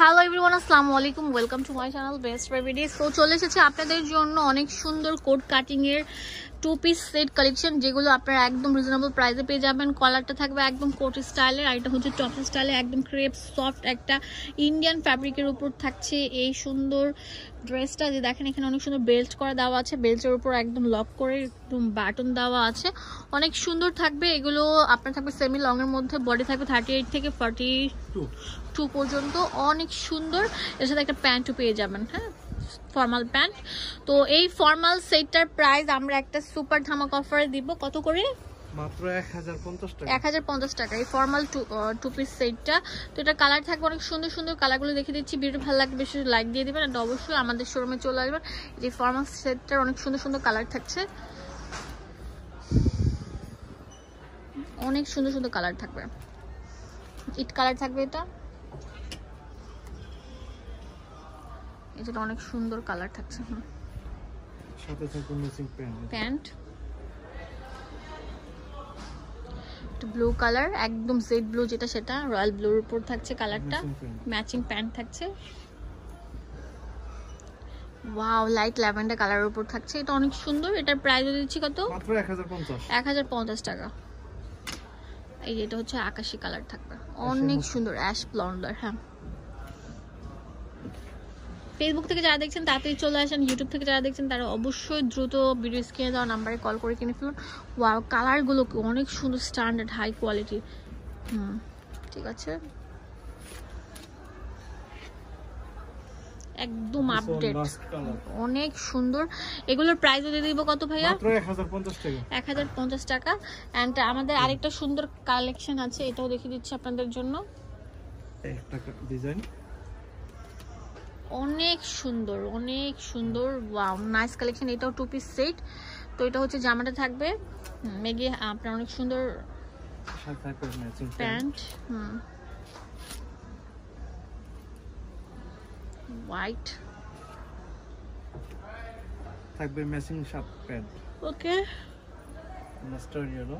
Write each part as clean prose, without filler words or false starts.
Hello everyone, আসসালামু আলাইকুম, welcome to my channel best বেবিডি। সো চলে এসেছে আপনাদের জন্য অনেক সুন্দর কোট কাটিং এর 2 পিস সেট কালেকশন, যেগুলো আপনারা একদম রিজনেবল প্রাইসে পেয়ে যাবেন। কলারটা থাকবে একদম কোট স্টাইলের, আর এটা হচ্ছে টপ স্টাইলে, একদম ক্রেপ সফট একটা ইন্ডিয়ান ফ্যাব্রিকের উপর থাকছে এই সুন্দর ড্রেসটা। যে দেখেন এখানে অনেক সুন্দর বেল্ট করা দেওয়া আছে, বেল্টের উপর একদম লক করে একদম বাটন দেওয়া আছে, অনেক সুন্দর থাকবে। এগুলো আপনার থাকবে সেমি লং এর মধ্যে, বডি থাকবে 38 থেকে 42 পর্যন্ত, অনেক সুন্দর। এর সাথে একটা প্যান্টও পেয়ে যাবেন, হ্যাঁ, ফর্মাল প্যান্ট। তো এই ফর্মাল সেটটার প্রাইস আমরা একটা সুপার ধামাক অফারে দিব। কত করে? মাত্র 1050 টাকা। 1050 টাকা এই ফর্মাল টু পিস সেটটা। তো এটা কালার থাকবে অনেক সুন্দর সুন্দর, কালারগুলো দেখে দিচ্ছি। ভিডিও ভালো লাগবে বেশি লাইক দিয়ে দিবেন, আর অবশ্যই আমাদের শোরুমে চলে আসবেন। যে ফর্মাল সেটটার অনেক সুন্দর সুন্দর কালার থাকছে, অনেক সুন্দর সুন্দর কালার থাকবে। ইট কালার থাকবে, এটা অনেক সুন্দর কালার থাকছে। সাথে থাকবে ম্যাচিং প্যান্ট ব্লু কালার, একদম জেড ব্লু যেটা, সেটা রয়্যাল ব্লুর উপর থাকছে কালারটা, ম্যাচিং প্যান্ট থাকছে। ওয়াও, লাইট ল্যাভেন্ডার কালারের উপর থাকছে, এটা অনেক সুন্দর। এটার প্রাইস দিচ্ছি কত? মাত্র 1050 টাকা। এই যে এটা হচ্ছে আকাশী কালার থাকবে, অনেক সুন্দর, অ্যাশ ব্লন্ডার। হ্যাঁ, ফেসবুক থেকে যারা দেখছেন তাড়াতাড়ি চলে আসেন, ইউটিউব থেকে যারা দেখছেন তারা অবশ্যই দ্রুত ভিডিও স্ক্রিনে দেওয়া নাম্বারে কল করে কিনে ফেলুন। ওয়াও, কালারগুলো অনেক সুন্দর, স্ট্যান্ডার্ড হাই কোয়ালিটি। ঠিক আছে, একদম আপডেট, অনেক সুন্দর। এগুলোর প্রাইস দিয়ে দিব কত ভাইয়া? মাত্র 1050 টাকা। 1050 টাকা। এন্ড আমাদের আরেকটা সুন্দর কালেকশন আছে, এটাও দেখিয়ে দিচ্ছি আপনাদের জন্য। একটা ডিজাইন অনেক সুন্দর, অনেক সুন্দর। Wow, nice collection. এটাও 2 পিস সেট। তো এটা হচ্ছে জামাটা থাকবে মেগি, আপনার অনেক সুন্দর প্যান্ট, হোয়াইট থাকবে ম্যাচিং শার্ট প্যান্ট। ওকে, মাস্টার্ড ইয়েলো,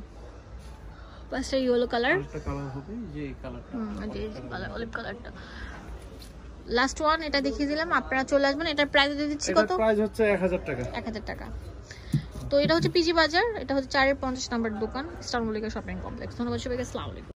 পাঁচটা ইয়েলো কালার, একটা কালার হবে যে এই কালারটা, যে কালার অলিভ কালারটা। লাস্ট ওয়ান এটা দেখিয়ে দিলাম, আপনারা চলে আসবেন। এটার প্রাইস দিয়ে দিচ্ছি কত? এটার প্রাইস হচ্ছে 1000 টাকা। 1000 টাকা। তো এটা হচ্ছে পিজি বাজার, এটা হচ্ছে 4-50 নম্বর দোকান, ইস্টার্ন মল্লিকা শপিং কমপ্লেক্স। ধন্যবাদ সবাইকে, আসসালামু আলাইকুম।